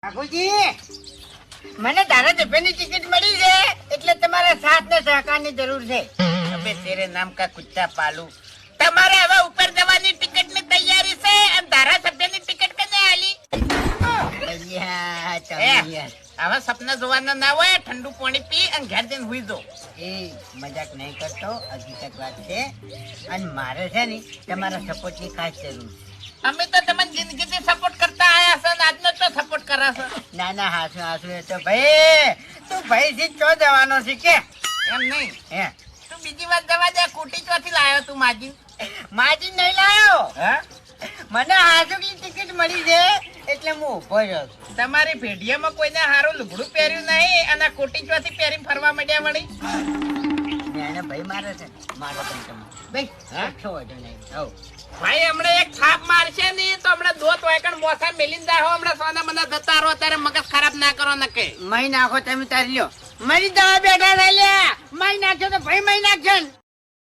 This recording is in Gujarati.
બાપુજી, મને ધારાસભ્યની ટિકિટ મળી છે એટલે તમારા સાથ ને સહકારની જરૂર છે. અબે તેરે નામ કા કુત્તા પાલુ. તમારે હવે ઉપર જવાની ટિકિટની તૈયારી છે અને ધારાસભ્યની ટિકિટ કને આલી? અલ્યા, એ, તમે યાર. આવા સપના જોવાના ના હોય. ઠંડુ પાણી પી અને ઘેર જઈને હુઈ જો. એ મજાક નહીં કરતો, હકીકત વાત છે. અને મારે છે ને તમારા સપોર્ટની ખાસ જરૂર છે. અમે તો તમને જિંદગીથી સપોર્ટ કરતા આયા છે અને આજનો તો સપોર્ટ કરે છે. ના ના, હાસુ હાસુ એ તો ભાઈ તું ભાઈ થી ચો જવાનો છે કે એમ નહીં. હે તું બીજી વાત જવા દે. કુટી ચોથી લાયો તું માજી? માજી નહીં લાયો. હા? મને હાસુની ટિકિટ મળી છે એટલે હું ઉભો રહ્યો છું. તમારી પેઢીયામાં કોઈને હારું લુગડું પહેર્યું નહીં અને કોટી ચોથી પહેરીને ફરવા માંડ્યા વળી. એને ભાઈ મારે છે મારો પણ તમે ભાઈ હા? છો વાંધો નહીં. હવ ભાઈ હમણાં એક થાપ મારશે નહીં તો હમણાં દોત વાયકણ મોસા મેલીને દાહો. હમણાં સોના મને જતા રહો ત્યારે મગજ ખરાબ ના કરો નકે. મહી નાખો તમે તારી લ્યો. મરી દવા બેઠા રહી લ્યા. મહી નાખશો તો ભાઈ મહી નાખશો ને.